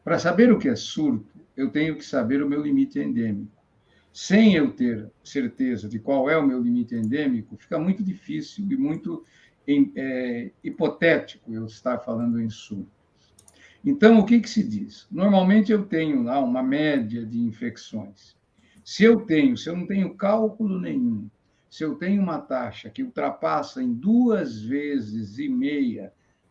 Para saber o que é surto, eu tenho que saber o meu limite endêmico. Sem eu ter certeza de qual é o meu limite endêmico, fica muito difícil e muito hipotético eu estar falando em surto. Então, o que, que se diz? Normalmente eu tenho lá uma média de infecções. Se eu não tenho cálculo nenhum, se eu tenho uma taxa que ultrapassa em 2,5 vezes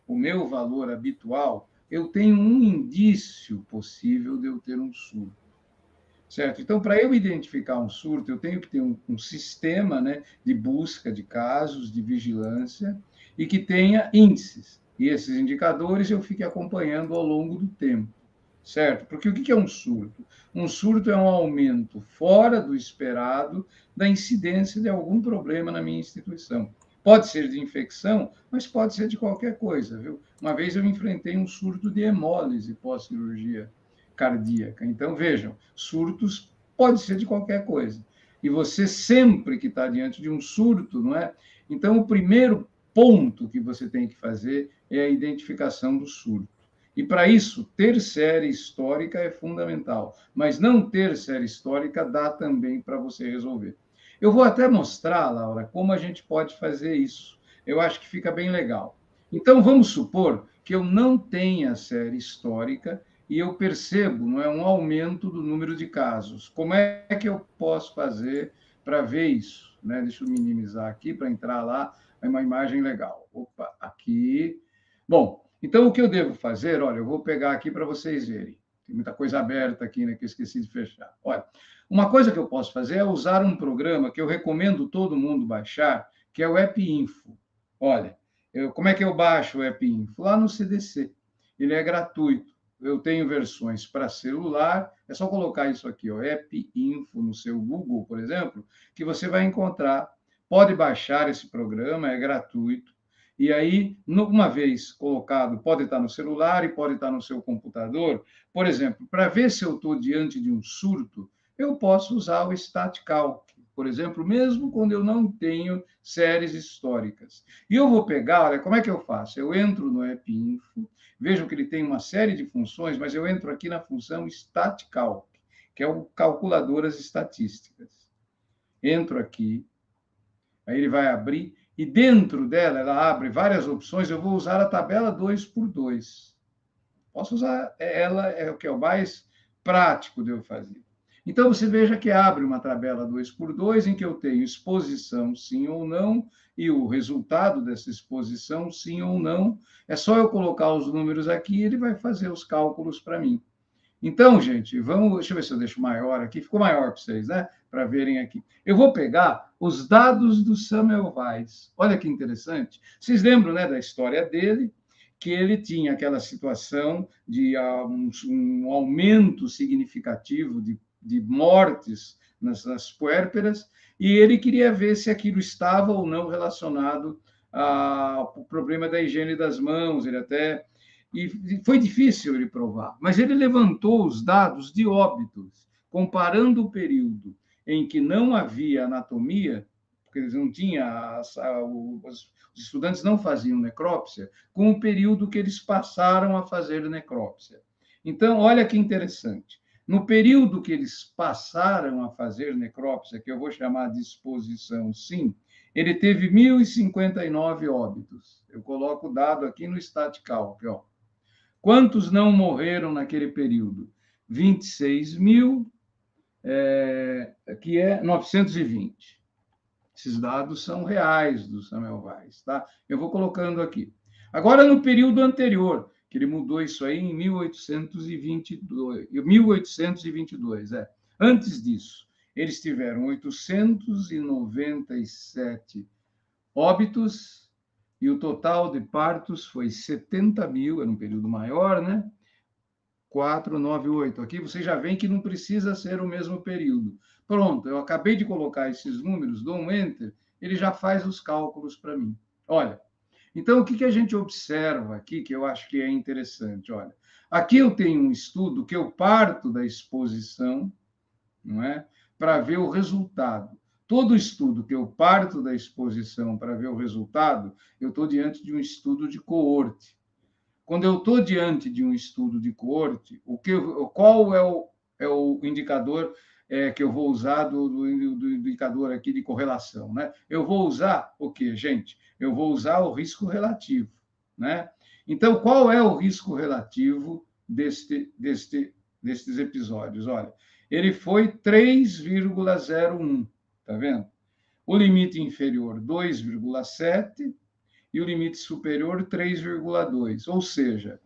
o meu valor habitual, eu tenho um indício possível de eu ter um surto. Certo? Então, para eu identificar um surto, eu tenho que ter um sistema, né, de busca de casos, de vigilância, e que tenha índices. E esses indicadores eu fique acompanhando ao longo do tempo. Certo? Porque o que é um surto? Um surto é um aumento fora do esperado da incidência de algum problema na minha instituição. Pode ser de infecção, mas pode ser de qualquer coisa, viu? Uma vez eu enfrentei um surto de hemólise pós-cirurgia cardíaca. Então, vejam, surtos pode ser de qualquer coisa. E você sempre que está diante de um surto, não é? Então, o primeiro ponto que você tem que fazer é a identificação do surto. E para isso, ter série histórica é fundamental, mas não ter série histórica dá também para você resolver. Eu vou até mostrar, Laura, como a gente pode fazer isso. Eu acho que fica bem legal. Então, vamos supor que eu não tenha série histórica e eu percebo, não é, um aumento do número de casos. Como é que eu posso fazer para ver isso? Né? Deixa eu minimizar aqui para entrar lá, é uma imagem legal. Opa, aqui. Bom, então o que eu devo fazer? Olha, eu vou pegar aqui para vocês verem. Tem muita coisa aberta aqui, né, que eu esqueci de fechar. Olha, uma coisa que eu posso fazer é usar um programa que eu recomendo todo mundo baixar, que é o AppInfo. Olha, como é que eu baixo o AppInfo? Lá no CDC. Ele é gratuito. Eu tenho versões para celular, é só colocar isso aqui, ó, AppInfo no seu Google, por exemplo, que você vai encontrar. Pode baixar esse programa, é gratuito. E aí, uma vez colocado, pode estar no celular e pode estar no seu computador. Por exemplo, para ver se eu estou diante de um surto, eu posso usar o StatCalc, por exemplo, mesmo quando eu não tenho séries históricas. E eu vou pegar, olha, como é que eu faço? Eu entro no AppInfo, vejo que ele tem uma série de funções, mas eu entro aqui na função StatCalc, que é o calculadoras estatísticas. Entro aqui, aí ele vai abrir, e dentro dela, ela abre várias opções, eu vou usar a tabela 2x2. Posso usar ela, é o que é o mais prático de eu fazer. Então, você veja que abre uma tabela 2x2, em que eu tenho exposição, sim ou não, e o resultado dessa exposição, sim ou não. É só eu colocar os números aqui e ele vai fazer os cálculos para mim. Então, gente, vamos. Deixa eu ver se eu deixo maior aqui. Ficou maior para vocês, né? Para verem aqui. Eu vou pegar os dados do Semmelweis. Olha que interessante. Vocês lembram, né, da história dele, que ele tinha aquela situação de um aumento significativo de mortes nas puérperas, e ele queria ver se aquilo estava ou não relacionado ao problema da higiene das mãos. Ele até e foi difícil ele provar, mas ele levantou os dados de óbitos, comparando o período em que não havia anatomia, porque eles não tinham, os estudantes não faziam necrópsia, com o período que eles passaram a fazer necrópsia. Então, olha que interessante. No período que eles passaram a fazer necrópsia, que eu vou chamar de exposição, sim, ele teve 1.059 óbitos. Eu coloco o dado aqui no StatCalc, ó. Quantos não morreram naquele período? 26 mil, que é 920. Esses dados são reais do Semmelweis, tá? Eu vou colocando aqui. Agora, no período anterior, que ele mudou isso aí em 1822, Antes disso, eles tiveram 897 óbitos, e o total de partos foi 70 mil, era um período maior, né? 498. Aqui você já vê que não precisa ser o mesmo período. Pronto, eu acabei de colocar esses números, dou um enter, ele já faz os cálculos para mim. Olha, então o que a gente observa aqui, que eu acho que é interessante? Olha, aqui eu tenho um estudo que eu parto da exposição, não é? Para ver o resultado. Todo estudo que eu parto da exposição para ver o resultado, eu estou diante de um estudo de coorte. quando eu estou diante de um estudo de coorte, qual é o indicador que eu vou usar do indicador aqui de correlação, né? Eu vou usar o quê, gente? Eu vou usar o risco relativo, né? Então, qual é o risco relativo destes episódios? Olha, ele foi 3,01, tá vendo? O limite inferior, 2,7, e o limite superior, 3,2. Ou seja,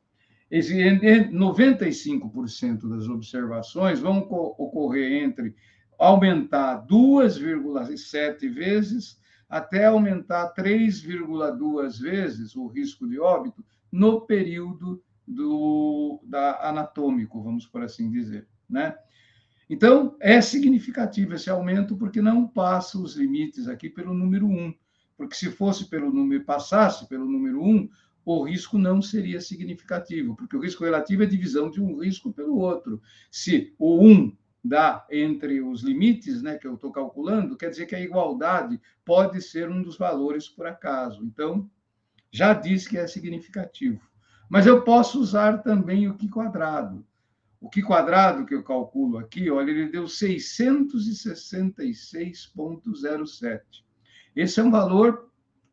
95% das observações vão ocorrer entre aumentar 2,7 vezes até aumentar 3,2 vezes o risco de óbito no período anatômico, vamos por assim dizer, né? Então, é significativo esse aumento porque não passa os limites aqui pelo número 1, porque se fosse pelo número, passasse pelo número 1, o risco não seria significativo, porque o risco relativo é a divisão de um risco pelo outro. Se o 1 dá entre os limites, né, que eu estou calculando, quer dizer que a igualdade pode ser um dos valores por acaso. Então, já diz que é significativo. Mas eu posso usar também o Q². O Q² que eu calculo aqui, olha, ele deu 666,07. Esse é um valor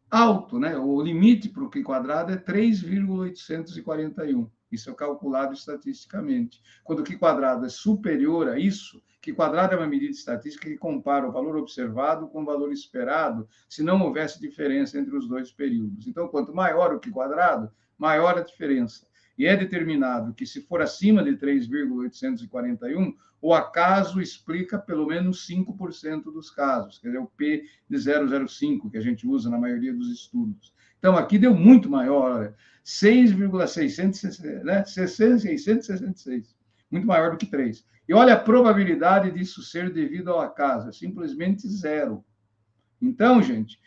alto, né? O limite para o Q² é 3,841. Isso é calculado estatisticamente. Quando o Q² é superior a isso, Q² é uma medida estatística que compara o valor observado com o valor esperado, se não houvesse diferença entre os dois períodos. Então, quanto maior o Q², maior a diferença. E é determinado que, se for acima de 3,841, o acaso explica pelo menos 5% dos casos, quer dizer, o P de 0,05, que a gente usa na maioria dos estudos. Então, aqui deu muito maior, olha, 6,666, muito maior do que 3. E olha a probabilidade disso ser devido ao acaso, é simplesmente zero. Então, gente,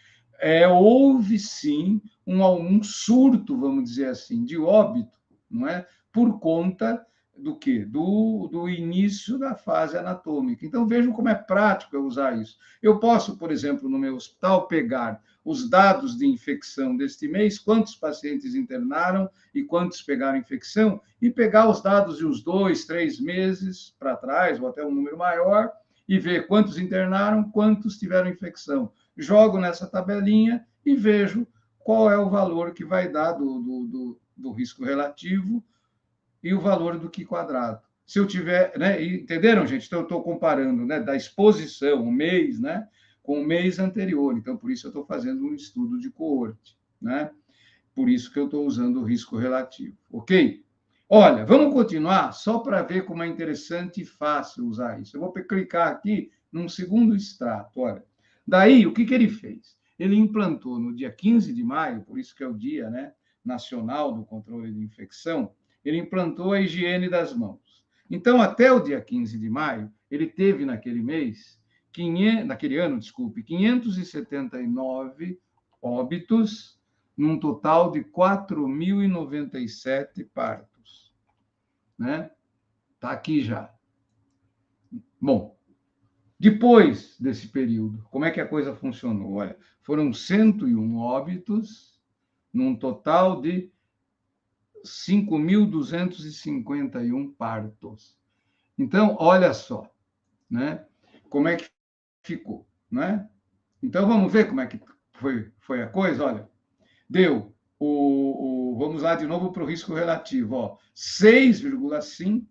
houve sim um surto, vamos dizer assim, de óbito, não é? Por conta do quê? Do início da fase anatômica. Então, vejam como é prático eu usar isso. Eu posso, por exemplo, no meu hospital, pegar os dados de infecção deste mês, quantos pacientes internaram e quantos pegaram infecção, e pegar os dados de uns 2, 3 meses para trás, ou até um número maior, e ver quantos internaram, quantos tiveram infecção. Jogo nessa tabelinha e vejo qual é o valor que vai dar do risco relativo e o valor do Q². Se eu tiver, né, entenderam, gente? Então, eu estou comparando, né, da exposição, o mês, né, com o mês anterior. Então, por isso eu estou fazendo um estudo de coorte, né? Por isso que eu estou usando o risco relativo, ok? Olha, vamos continuar só para ver como é interessante e fácil usar isso. Eu vou clicar aqui num segundo extrato, olha. Daí, o que ele fez? Ele implantou no dia 15 de maio, por isso que é o dia, né, nacional do controle de infecção, ele implantou a higiene das mãos. Então, até o dia 15 de maio, ele teve naquele mês, naquele ano, desculpe, 579 óbitos, num total de 4.097 partos, né? Tá aqui já. Bom, depois desse período, como é que a coisa funcionou? Olha, foram 101 óbitos, num total de 5.251 partos. Então, olha só, né? Como é que ficou, né? Então, vamos ver como é que foi a coisa? Olha, deu vamos lá de novo para o risco relativo, ó, 6,5,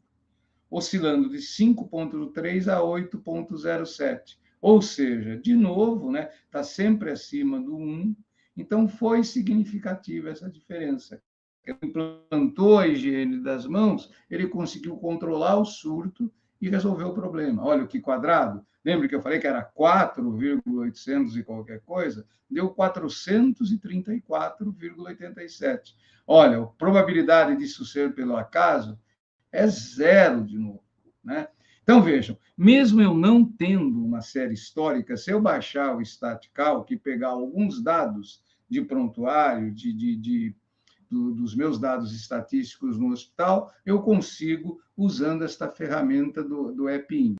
oscilando de 5,3 a 8,07. Ou seja, de novo, né, está sempre acima do 1, então foi significativa essa diferença. Ele implantou a higiene das mãos, ele conseguiu controlar o surto e resolver o problema. Olha o Q², lembra que eu falei que era 4,800 e qualquer coisa? Deu 434,87. Olha, a probabilidade disso ser pelo acaso é zero de novo, né? Então, vejam, mesmo eu não tendo uma série histórica, se eu baixar o StatCalc e pegar alguns dados de prontuário, dos meus dados estatísticos no hospital, eu consigo, usando esta ferramenta do EPIN.